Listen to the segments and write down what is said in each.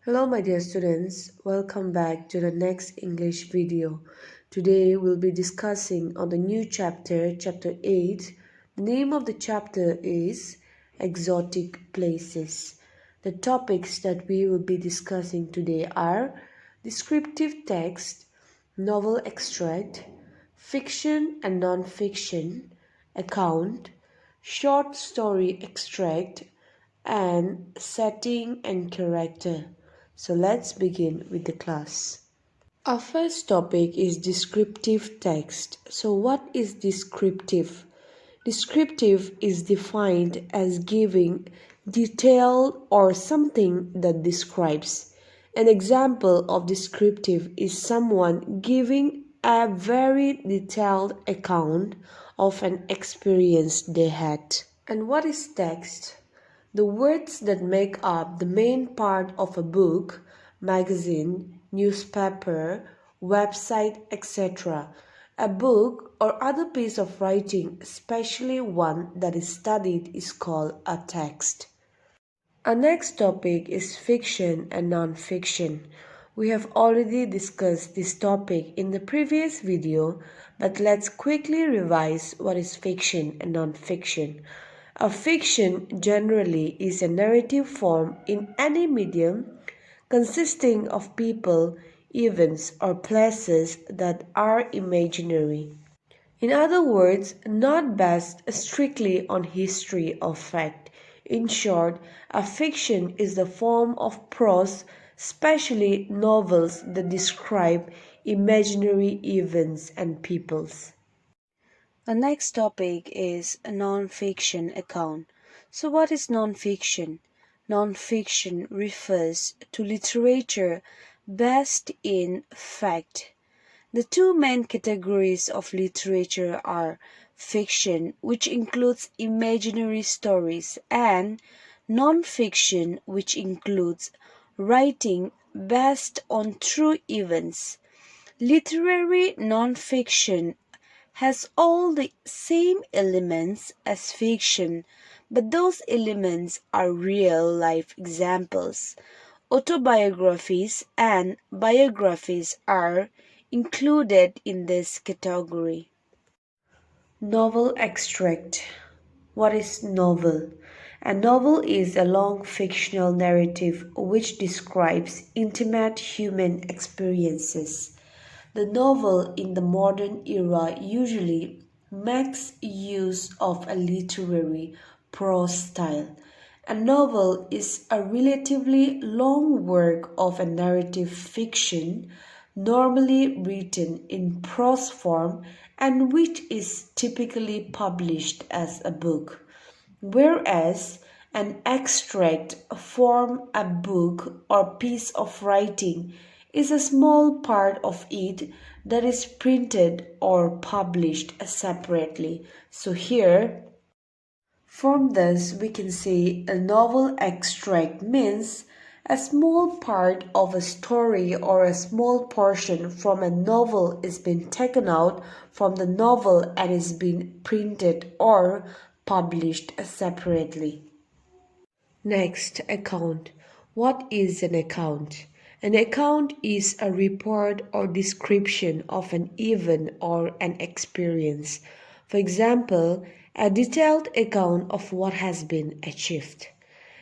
Hello my dear students, welcome back to the next English video. Today we'll be discussing on the new chapter, chapter 8. The name of the chapter is Exotic Places. The topics that we will be discussing today are descriptive text, novel extract, fiction and non-fiction, account, short story extract, and setting and character. So let's begin with the class. Our first topic is descriptive text. So what is descriptive? Descriptive is defined as giving detail or something that describes. An example of descriptive is someone giving a very detailed account of an experience they had. And what is text? The words that make up the main part of a book, magazine, newspaper, website, etc. A book or other piece of writing, especially one that is studied, is called a text. Our next topic is fiction and non-fiction. We have already discussed this topic in the previous video, but let's quickly revise what is fiction and non-fiction. A fiction generally is a narrative form in any medium consisting of people, events, or places that are imaginary. In other words, not based strictly on history or fact. In short, a fiction is the form of prose, especially novels that describe imaginary events and peoples. The next topic is a non-fiction account. So what is non-fiction? Non-fiction refers to literature based in fact. The two main categories of literature are fiction, which includes imaginary stories, and non-fiction, which includes writing based on true events. Literary non-fiction has all the same elements as fiction, but those elements are real life examples. Autobiographies and biographies are included in this category. Novel extract. What is novel? A novel is a long fictional narrative which describes intimate human experiences. The novel in the modern era usually makes use of a literary prose style. A novel is a relatively long work of a narrative fiction, normally written in prose form and which is typically published as a book, whereas an extract from a book or piece of writing is a small part of it that is printed or published separately. So here, from this, we can say a novel extract means a small part of a story or a small portion from a novel is being taken out from the novel and is being printed or published separately. Next, account. What is an account? An account is a report or description of an event or an experience. For example, a detailed account of what has been achieved.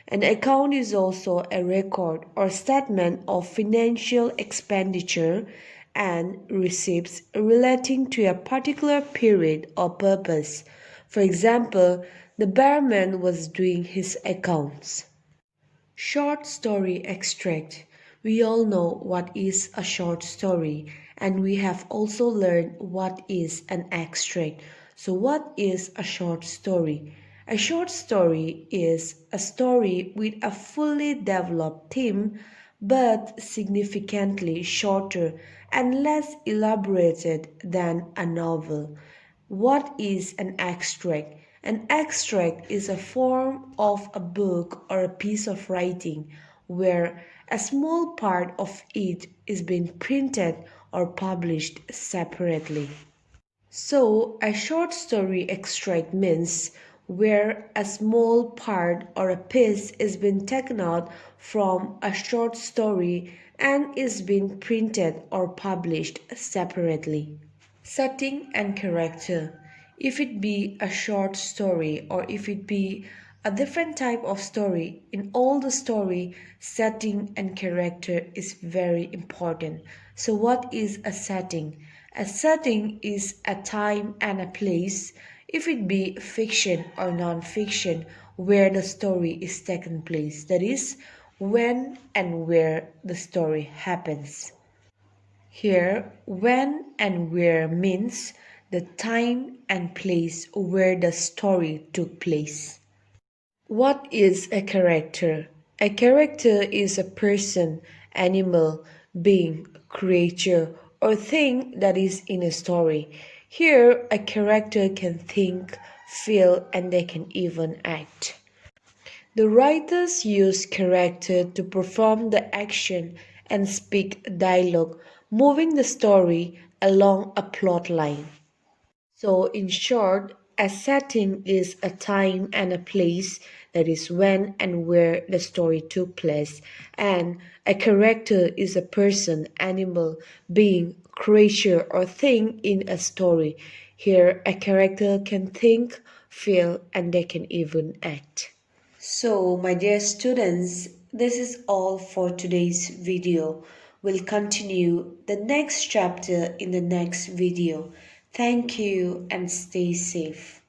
An account is also a record or statement of financial expenditure and receipts relating to a particular period or purpose. For example, the barman was doing his accounts. Short story extract. We all know what is a short story, and we have also learned what is an extract. So, what is a short story? A short story is a story with a fully developed theme but significantly shorter and less elaborated than a novel. What is an extract? An extract is a form of a book or a piece of writing where a small part of it is being printed or published separately. So, a short story extract means where a small part or a piece is being taken out from a short story and is being printed or published separately. Setting and character. If it be a short story or if it be a different type of story, in all the story, setting and character is very important. So, what is a setting? A setting is a time and a place, if it be fiction or non fiction, where the story is taken place. That is, when and where the story happens. Here, when and where means the time and place where the story took place. What is a character? A character is a person, animal, being, creature, or thing that is in a story. Here, a character can think, feel, and they can even act. The writers use character to perform the action and speak dialogue, moving the story along a plot line. So, in short, a setting is a time and a place, that is when and where the story took place, and a character is a person, animal, being, creature, or thing in a story. Here, a character can think, feel, and they can even act. So, my dear students, this is all for today's video. We'll continue the next chapter in the next video. Thank you and stay safe.